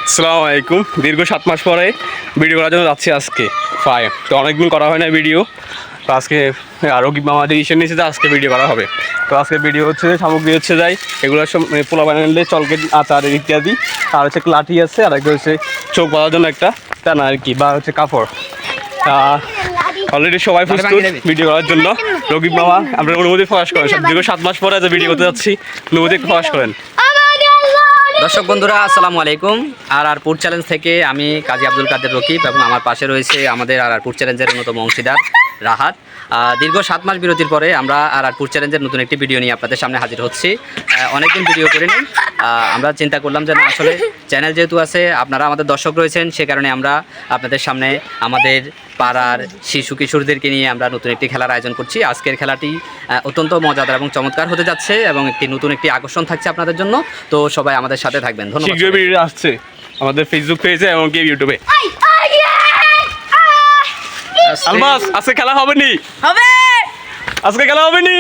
আসসালামু আলাইকুম। দীর্ঘ 7 মাস পরে ভিডিও করার জন্য যাচ্ছি আজকে তো অনেকদিন করা হয় না ভিডিও। তো আজকে রকিব মামা ডিসিশন নিয়েছে যে আজকে ভিডিও করা হবে। তো আজকে ভিডিও হচ্ছে সামগ্রী হচ্ছে যাই এগুলো সব পোলা বানালে চলকে আচার ইত্যাদি, আর হচ্ছে লাঠি আছে, আর একটা হচ্ছে চোখ বাঁধার জন্য একটা টানা আর কি, বা হচ্ছে কাপড়। অলরেডি সবাই প্রস্তুত ভিডিও করার জন্য। রকিব মামা আপনার অনুমতি প্রকাশ করেন, দীর্ঘ 7 মাস পরে যে ভিডিও করতে যাচ্ছি, অনুমতি একটু প্রকাশ করেন। দর্শক বন্ধুরা আসসালামু আলাইকুম। আরআরপুর চ্যালেঞ্জ থেকে আমি কাজী আব্দুল কাদের রকিব, এবং আমার পাশে রয়েছে আমাদের আরআরপুর চ্যালেঞ্জের অন্যতম অংশীদার রাহাত। দীর্ঘ 7 মাস বিরতির পরে আমরা আরআরপুর চ্যালেঞ্জের নতুন একটি ভিডিও নিয়ে আপনাদের সামনে হাজির হচ্ছি। অনেকদিন ভিডিও করিনি, আমরা চিন্তা করলাম যে না, আসলে চ্যানেল যেহেতু আছে, আপনারা আমাদের দর্শক রয়েছেন, সে কারণে আমরা আপনাদের সামনে আমাদের পাড়ার শিশু কিশোরদেরকে নিয়ে আমরা নতুন একটি খেলার আয়োজন করছি। আজকের খেলাটি অত্যন্ত মজাদার এবং চমৎকার হতে যাচ্ছে, এবং নতুন একটি আকর্ষণ থাকছে আপনাদের জন্য। তো সবাই আমাদের সাথে থাকবেন। ধন্যবাদ। শীঘ্রই ভিডিও আসছে আমাদের ফেসবুক পেজে এবং কি ইউটিউবে। আলমাস, আজকে খেলা হবে নি? হবে। আজকে খেলা হবে নি?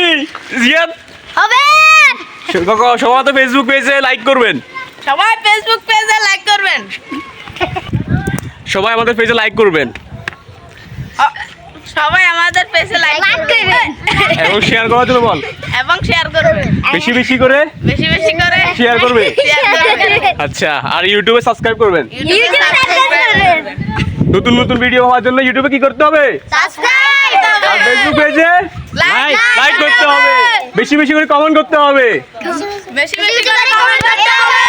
জিয়াদ হবে। সবাই তো ফেসবুক পেজে লাইক করবেন। সবাই ফেসবুক পেজে লাইক করবেন। সবাই আমাদের পেজে লাইক করবেন সবাই আমাদের পেজে লাইক করবেন এবং শেয়ার করার জন্য বল, এবং শেয়ার করবেন, বেশি বেশি করে বেশি বেশি করে শেয়ার করবে। শেয়ার করবেন। আচ্ছা, আর ইউটিউবে সাবস্ক্রাইব করবেন। ইউটিউবে সাবস্ক্রাইব করবেন। নতুন নতুন ভিডিও হওয়ার জন্য ইউটিউবে কি করতে হবে? সাবস্ক্রাইব আর ফেসবুক পেজে লাইক করতে হবে, বেশি বেশি করে কমেন্ট করতে হবে। বেশি বেশি করে কমেন্ট করতে হবে।